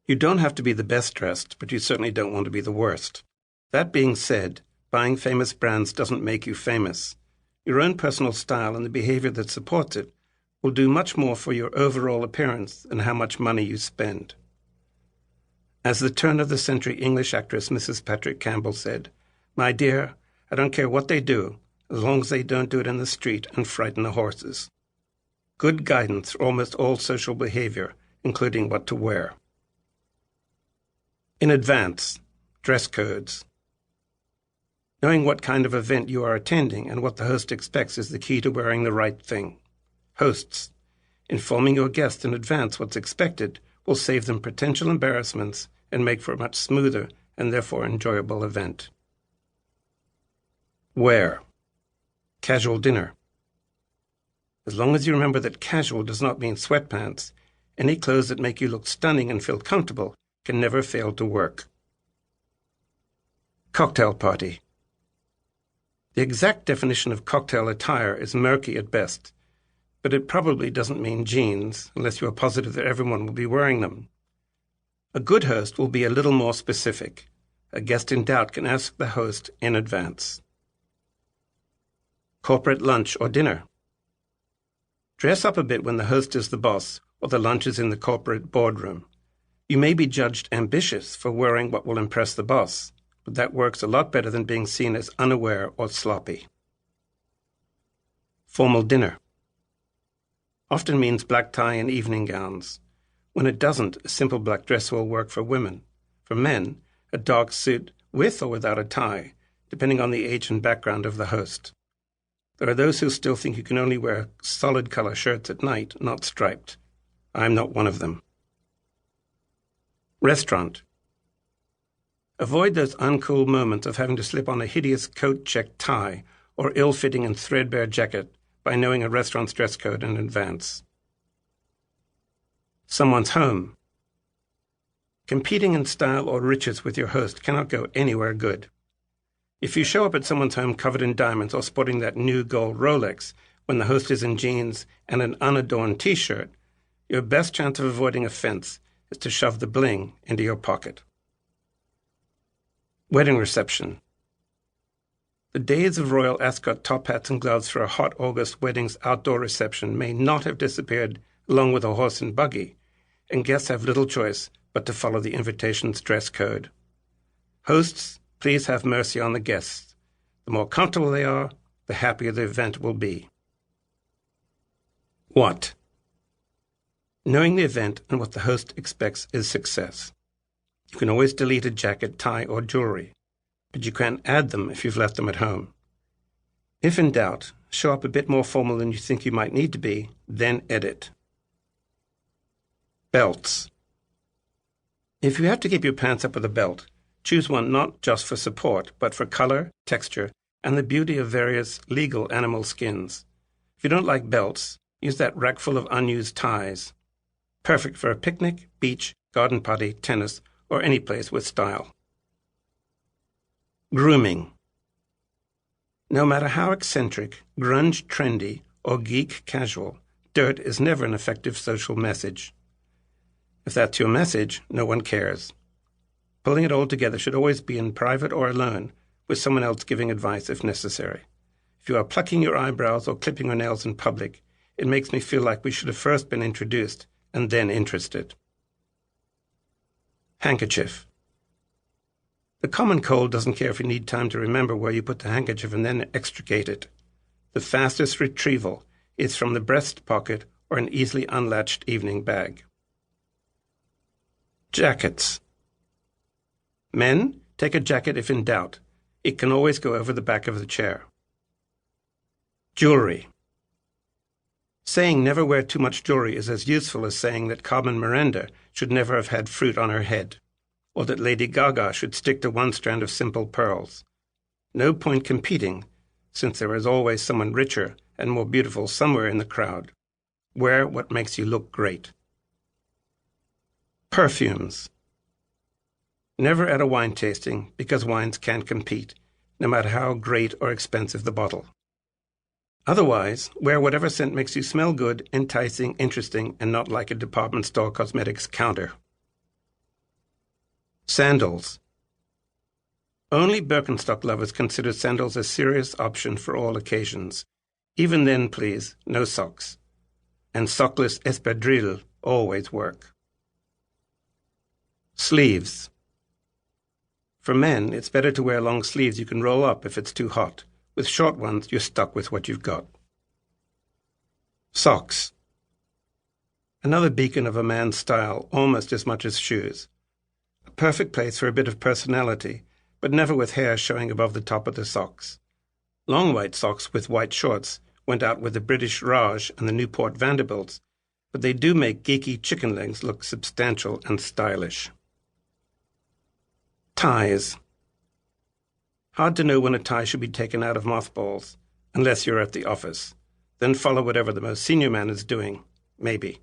You don't have to be the best dressed, but you certainly don't want to be the worst. That being said, buying famous brands doesn't make you famous. Your own personal style and the behavior that supports it will do much more for your overall appearance than how much money you spend. As the turn-of-the-century English actress Mrs. Patrick Campbell said, "My dear, I don't care what they do, as long as they don't do it in the street and frighten the horses." Good guidance for almost all social behavior, including what to wear. In advance, dress codes. Knowing what kind of event you are attending and what the host expects is the key to wearing the right thing. Hosts, informing your guests in advance what's expected will save them potential embarrassments and make for a much smoother and therefore enjoyable event. Wear. Casual dinner. As long as you remember that casual does not mean sweatpants, any clothes that make you look stunning and feel comfortable can never fail to work. Cocktail party. The exact definition of cocktail attire is murky at best, but it probably doesn't mean jeans unless you are positive that everyone will be wearing them. A good host will be a little more specific. A guest in doubt can ask the host in advance. Corporate lunch or dinner. Dress up a bit when the host is the boss or the lunch is in the corporate boardroom. You may be judged ambitious for wearing what will impress the boss, but that works a lot better than being seen as unaware or sloppy. Formal dinner. Often means black tie and evening gowns. When it doesn't, a simple black dress will work for women. For men, a dark suit with or without a tie, depending on the age and background of the host. There are those who still think you can only wear solid color shirts at night, not striped. I'm not one of them. Restaurant. Avoid those uncool moments of having to slip on a hideous coat-check tie or ill-fitting and threadbare jacket by knowing a restaurant's dress code in advance. Someone's home. Competing in style or riches with your host cannot go anywhere good. If you show up at someone's home covered in diamonds or sporting that new gold Rolex when the host is in jeans and an unadorned T-shirt, your best chance of avoiding offense is to shove the bling into your pocket. Wedding reception. The days of royal ascot top hats and gloves for a hot August wedding's outdoor reception may not have disappeared along with a horse and buggy, and guests have little choice but to follow the invitation's dress code. Hosts, please have mercy on the guests. The more comfortable they are, the happier the event will be. What? Knowing the event and what the host expects is success. You can always delete a jacket, tie, or jewelry, but you can't add them if you've left them at home. If in doubt, show up a bit more formal than you think you might need to be, then edit. Belts. If you have to keep your pants up with a belt, choose one not just for support, but for color, texture, and the beauty of various legal animal skins. If you don't like belts, use that rack full of unused ties. Perfect for a picnic, beach, garden party, tennis, or any place with style. Grooming. No matter how eccentric, grunge trendy, or geek casual, dirt is never an effective social message. If that's your message, no one cares. Pulling it all together should always be in private or alone, with someone else giving advice if necessary. If you are plucking your eyebrows or clipping your nails in public, it makes me feel like we should have first been introduced and then interested. Handkerchief. The common cold doesn't care if you need time to remember where you put the handkerchief and then extricate it. The fastest retrieval is from the breast pocket or an easily unlatched evening bag. Jackets. Men, take a jacket if in doubt. It can always go over the back of the chair. Jewelry. Saying never wear too much jewelry is as useful as saying that Carmen Miranda should never have had fruit on her head, or that Lady Gaga should stick to one strand of simple pearls. No point competing, since there is always someone richer and more beautiful somewhere in the crowd. Wear what makes you look great. Perfumes. Never at a wine tasting, because wines can't compete, no matter how great or expensive the bottle. Otherwise, wear whatever scent makes you smell good, enticing, interesting, and not like a department store cosmetics counter. Sandals. Only Birkenstock lovers consider sandals a serious option for all occasions. Even then, please, no socks. And sockless espadrilles always work. Sleeves. For men, it's better to wear long sleeves you can roll up if it's too hot. With short ones, you're stuck with what you've got. Socks. Another beacon of a man's style, almost as much as shoes. A perfect place for a bit of personality, but never with hair showing above the top of the socks. Long white socks with white shorts went out with the British Raj and the Newport Vanderbilts, but they do make geeky chicken legs look substantial and stylish. Ties. Hard to know when a tie should be taken out of mothballs, unless you're at the office. Then follow whatever the most senior man is doing, maybe.